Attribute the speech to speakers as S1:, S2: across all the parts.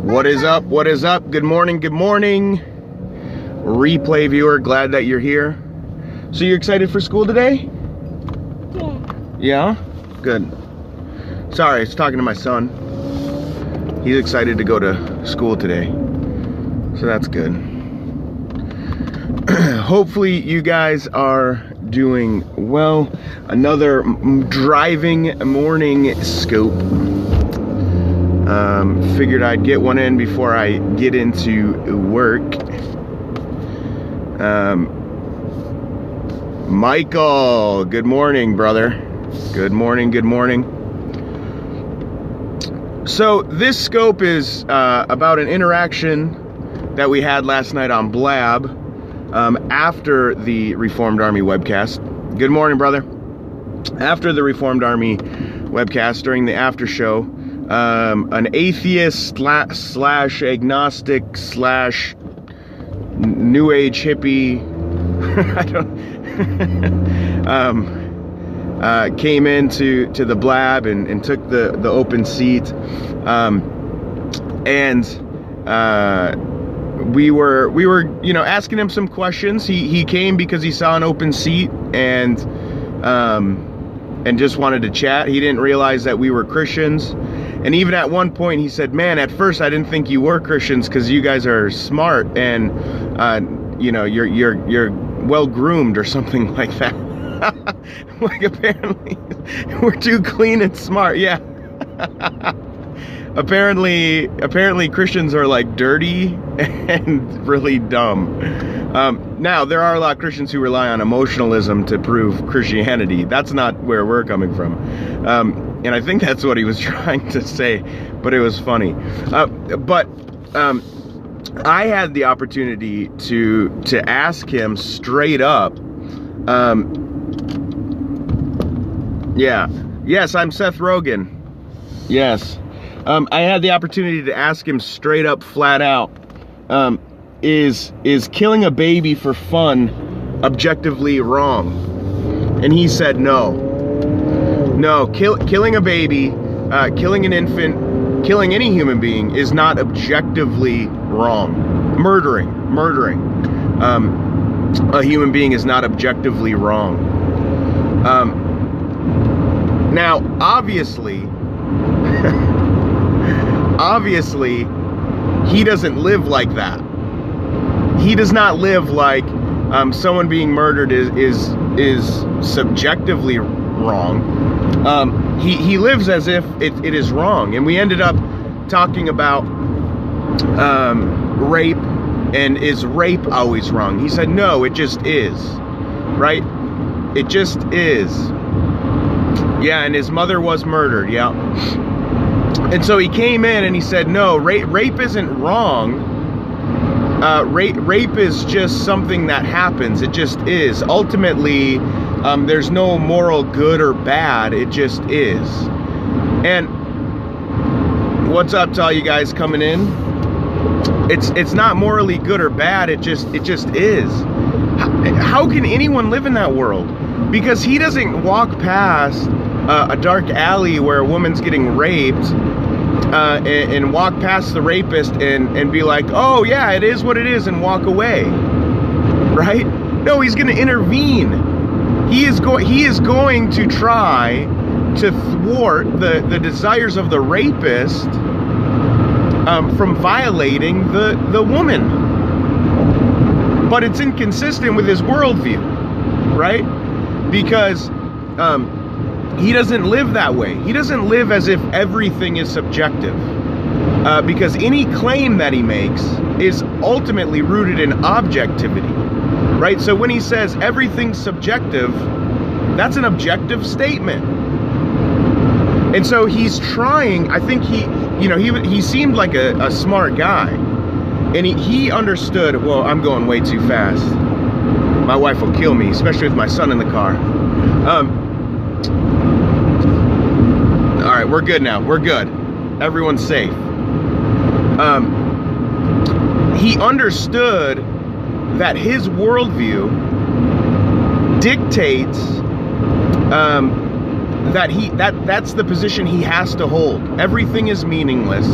S1: What is up? What is up? Good morning. Good morning. Replay viewer, glad that you're here. So you're excited for school today?
S2: Yeah.
S1: Yeah? Good. Sorry, I was talking to my son. He's excited to go to school today. So that's good. Hopefully you guys are doing well. Another driving morning scope. Figured I'd get one in before I get into work. Michael, good morning, brother. Good morning, good morning. So this scope is about an interaction that we had last night on Blab after the Reformed Army webcast. Good morning, brother. After the Reformed Army webcast, during the after show, an atheist slash agnostic slash new age hippie came into the Blab and took the open seat, we were asking him some questions. He came because he saw an open seat and just wanted to chat. He didn't realize that we were Christians. And even at one point he said, man, at first I didn't think you were Christians because you guys are smart and you're well groomed or something like that. Like apparently we're too clean and smart. Yeah. Apparently Christians are like dirty and really dumb. Now there are a lot of Christians who rely on emotionalism to prove Christianity. That's not where we're coming from. And I think that's what he was trying to say, but it was funny. But I had the opportunity to ask him straight up. Yeah. Yes, I'm Seth Rogen. Yes. I had the opportunity to ask him straight up, flat out, is killing a baby for fun objectively wrong? And he said no. No, killing a baby, killing an infant, killing any human being is not objectively wrong. Murdering a human being is not objectively wrong. Now, obviously, he doesn't live like that. He does not live like someone being murdered is subjectively wrong. He lives as if it is wrong. And we ended up talking about rape, and is rape always wrong? He said, no, it just is. Right? It just is. Yeah, and his mother was murdered, yeah. And so he came in and he said, no, rape isn't wrong. Rape is just something that happens. It just is. Ultimately, there's no moral good or bad. It just is. And what's up to all you guys coming in? It's not morally good or bad. It just is. How can anyone live in that world? Because he doesn't walk past a dark alley where a woman's getting raped and walk past the rapist and be like, oh yeah, it is what it is, and walk away. Right? No, he's going to intervene. He is going to try to thwart the desires of the rapist from violating the woman. But it's inconsistent with his worldview, right? Because he doesn't live that way. He doesn't live as if everything is subjective. Because any claim that he makes is ultimately rooted in objectivity, right? So when he says everything's subjective, that's an objective statement. And so he's trying, I think he seemed like a smart guy. And he understood, well, I'm going way too fast. My wife will kill me, especially with my son in the car. All right, we're good now. We're good. Everyone's safe. He understood that his worldview dictates that's the position he has to hold. Everything is meaningless.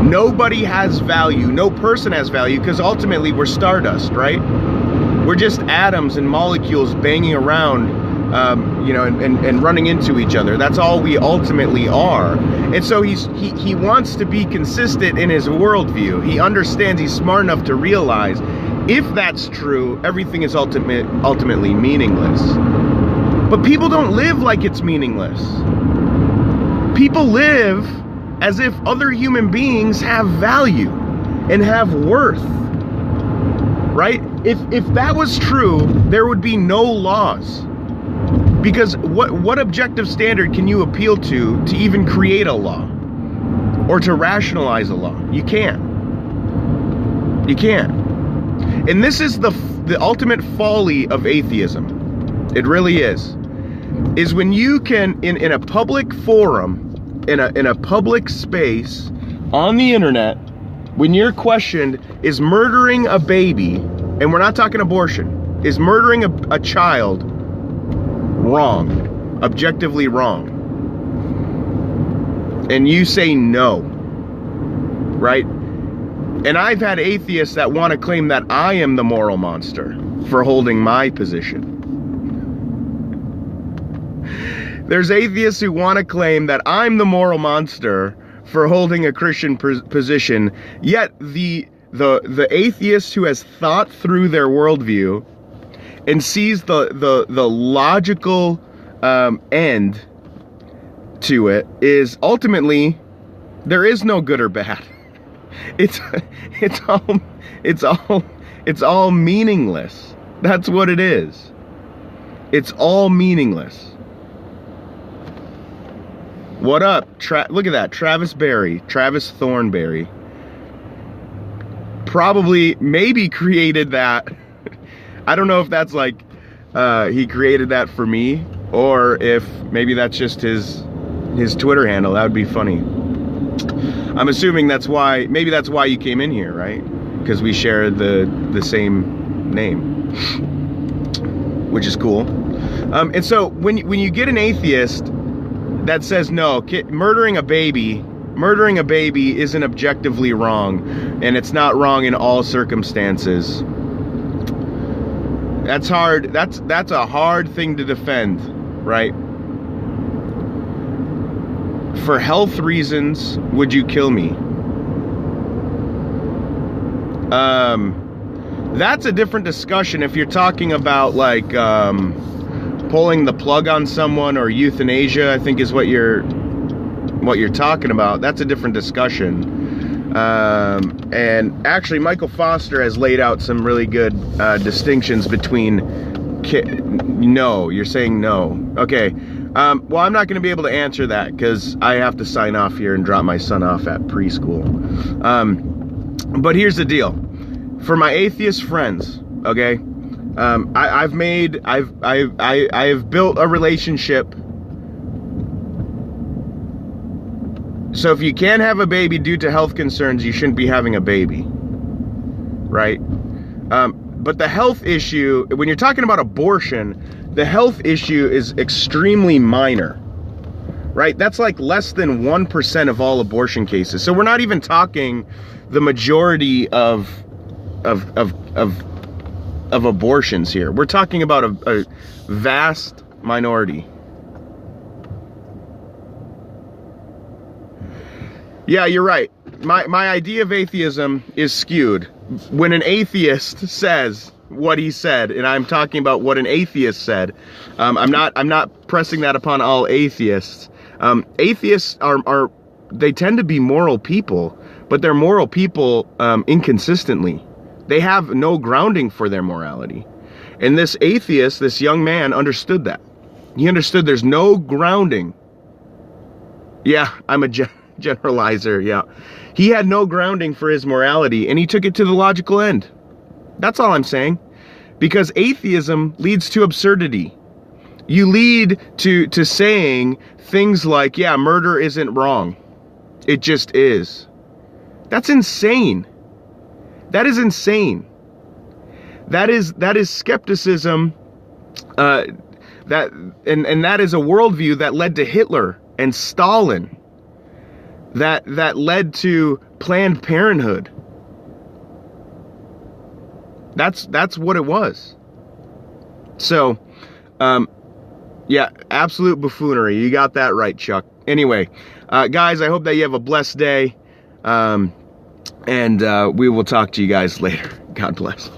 S1: Nobody has value. No person has value, because ultimately we're stardust, right? We're just atoms and molecules banging around, and running into each other. That's all we ultimately are. And so he wants to be consistent in his worldview. He understands, he's smart enough to realize, if that's true, everything is ultimately meaningless. But people don't live like it's meaningless. People live as if other human beings have value and have worth, right? If that was true, there would be no laws. Because what objective standard can you appeal to even create a law or to rationalize a law? You can't. You can't. And this is the ultimate folly of atheism. It really is when you can, in a public forum, in a public space on the internet, when you're questioned, is murdering a baby, and we're not talking abortion, is murdering a child wrong, objectively wrong, and you say no, right? And I've had atheists that want to claim that I am the moral monster for holding my position. There's atheists who want to claim that I'm the moral monster for holding a Christian position, yet the atheist who has thought through their worldview and sees the logical end to it is ultimately there is no good or bad. It's all meaningless. That's what it is. It's all meaningless. What up? Look at that. Travis Thornberry. Maybe created that. I don't know if that's like he created that for me, or if maybe that's just his Twitter handle. That would be funny. I'm assuming maybe that's why you came in here, right? Because we share the same name, which is cool. And so when you get an atheist that says no, murdering a baby isn't objectively wrong, and it's not wrong in all circumstances. That's hard. That's a hard thing to defend, right? For health reasons, would you kill me? That's a different discussion. If you're talking about like pulling the plug on someone, or euthanasia, I think is what you're talking about. That's a different discussion. And actually, Michael Foster has laid out some really good distinctions between no. You're saying no. Okay. Well, I'm not going to be able to answer that because I have to sign off here and drop my son off at preschool. But here's the deal. For my atheist friends, okay, I've built a relationship. So if you can't have a baby due to health concerns, you shouldn't be having a baby, right? But the health issue, when you're talking about abortion, the health issue is extremely minor, right? That's like less than 1% of all abortion cases. So we're not even talking the majority of abortions here. We're talking about a vast minority. Yeah, you're right. My idea of atheism is skewed. When an atheist says what he said, and I'm talking about what an atheist said, I'm not pressing that upon all atheists. Atheists they tend to be moral people, but they're moral people inconsistently. They have no grounding for their morality. And this atheist, this young man, understood that. He understood there's no grounding. Yeah, I'm a generalizer, yeah. He had no grounding for his morality, and he took it to the logical end. That's all I'm saying. Because atheism leads to absurdity. You lead to saying things like, yeah, murder isn't wrong. It just is. That's insane. That is insane. That is skepticism. And that is a worldview that led to Hitler and Stalin. That led to Planned Parenthood. That's what it was. So, yeah, absolute buffoonery. You got that right, Chuck. Anyway, guys, I hope that you have a blessed day. And we will talk to you guys later. God bless.